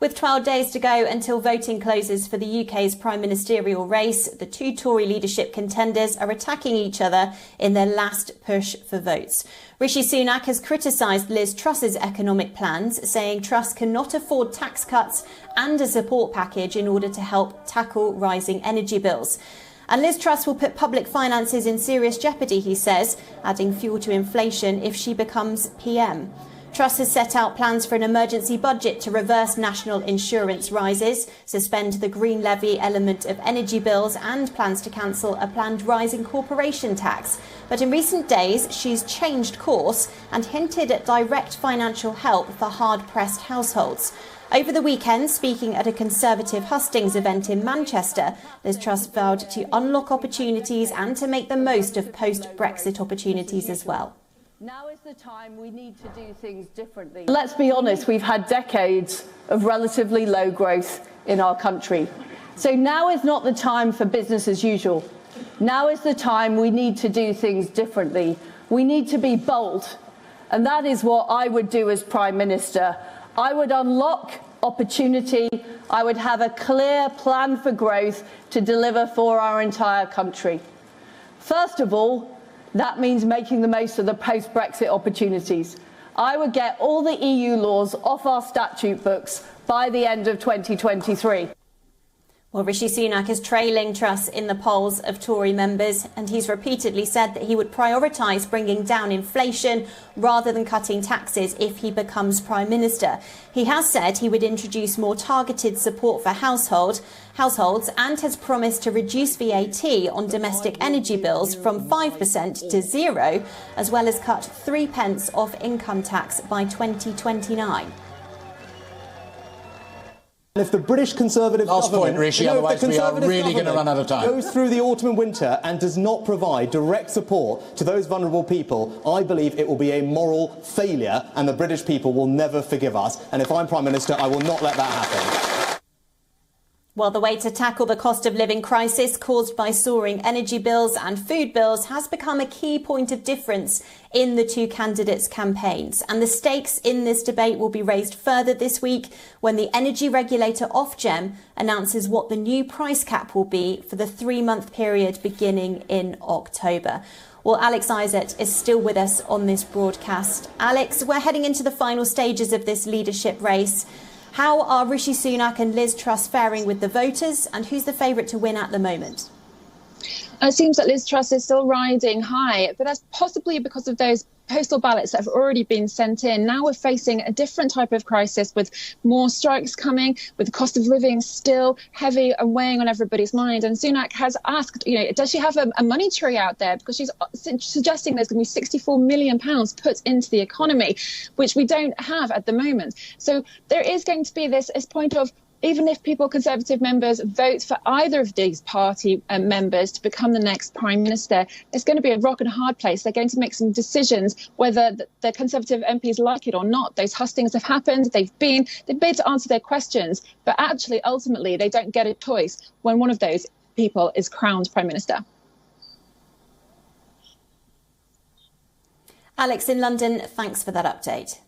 With 12 days to go until voting closes for the UK's prime ministerial race, the two Tory leadership contenders are attacking each other in their last push for votes. Rishi Sunak has criticised Liz Truss's economic plans, saying Truss cannot afford tax cuts and a support package in order to help tackle rising energy bills. And Liz Truss will put public finances in serious jeopardy, he says, adding fuel to inflation if she becomes PM. Truss has set out plans for an emergency budget to reverse national insurance rises, suspend the green levy element of energy bills and plans to cancel a planned rise in corporation tax. But in recent days, she's changed course and hinted at direct financial help for hard-pressed households. Over the weekend, speaking at a Conservative hustings event in Manchester, Liz Truss vowed to unlock opportunities and to make the most of post-Brexit opportunities as well. Now is the time we need to do things differently. Let's be honest, we've had decades of relatively low growth in our country. So now is not the time for business as usual. Now is the time we need to do things differently. We need to be bold. And that is what I would do as Prime Minister. I would unlock opportunity. I would have a clear plan for growth to deliver for our entire country. First of all, that means making the most of the post-Brexit opportunities. I would get all the EU laws off our statute books by the end of 2023. Well, Rishi Sunak is trailing Truss in the polls of Tory members, and he's repeatedly said that he would prioritise bringing down inflation rather than cutting taxes if he becomes Prime Minister. He has said he would introduce more targeted support for households and has promised to reduce VAT on domestic energy bills from 5% to 0%, as well as cut 3 pence off income tax by 2029. If the British Conservative government, Rishi, otherwise we are really going to run out of time, goes through the autumn and winter and does not provide direct support to those vulnerable people, I believe it will be a moral failure and the British people will never forgive us. And if I'm Prime Minister, I will not let that happen. Well, the way to tackle the cost of living crisis caused by soaring energy bills and food bills has become a key point of difference in the two candidates' campaigns. And the stakes in this debate will be raised further this week when the energy regulator Ofgem announces what the new price cap will be for the 3-month period beginning in October. Well, Alex Isaac is still with us on this broadcast. Alex, we're heading into the final stages of this leadership race. How are Rishi Sunak and Liz Truss faring with the voters, and who's the favourite to win at the moment? It seems that Liz Truss is still riding high, but that's possibly because of those postal ballots that have already been sent in. Now we're facing a different type of crisis with more strikes coming, with the cost of living still heavy and weighing on everybody's mind. And Sunak has asked, does she have a money tree out there? Because she's suggesting there's going to be £64 million put into the economy, which we don't have at the moment. So there is going to be this point of, even if Conservative members vote for either of these party members to become the next Prime Minister, it's going to be a rock and hard place. They're going to make some decisions whether the Conservative MPs like it or not. Those hustings have happened. They've been to answer their questions, but actually, ultimately, they don't get a choice when one of those people is crowned Prime Minister. Alex in London, thanks for that update.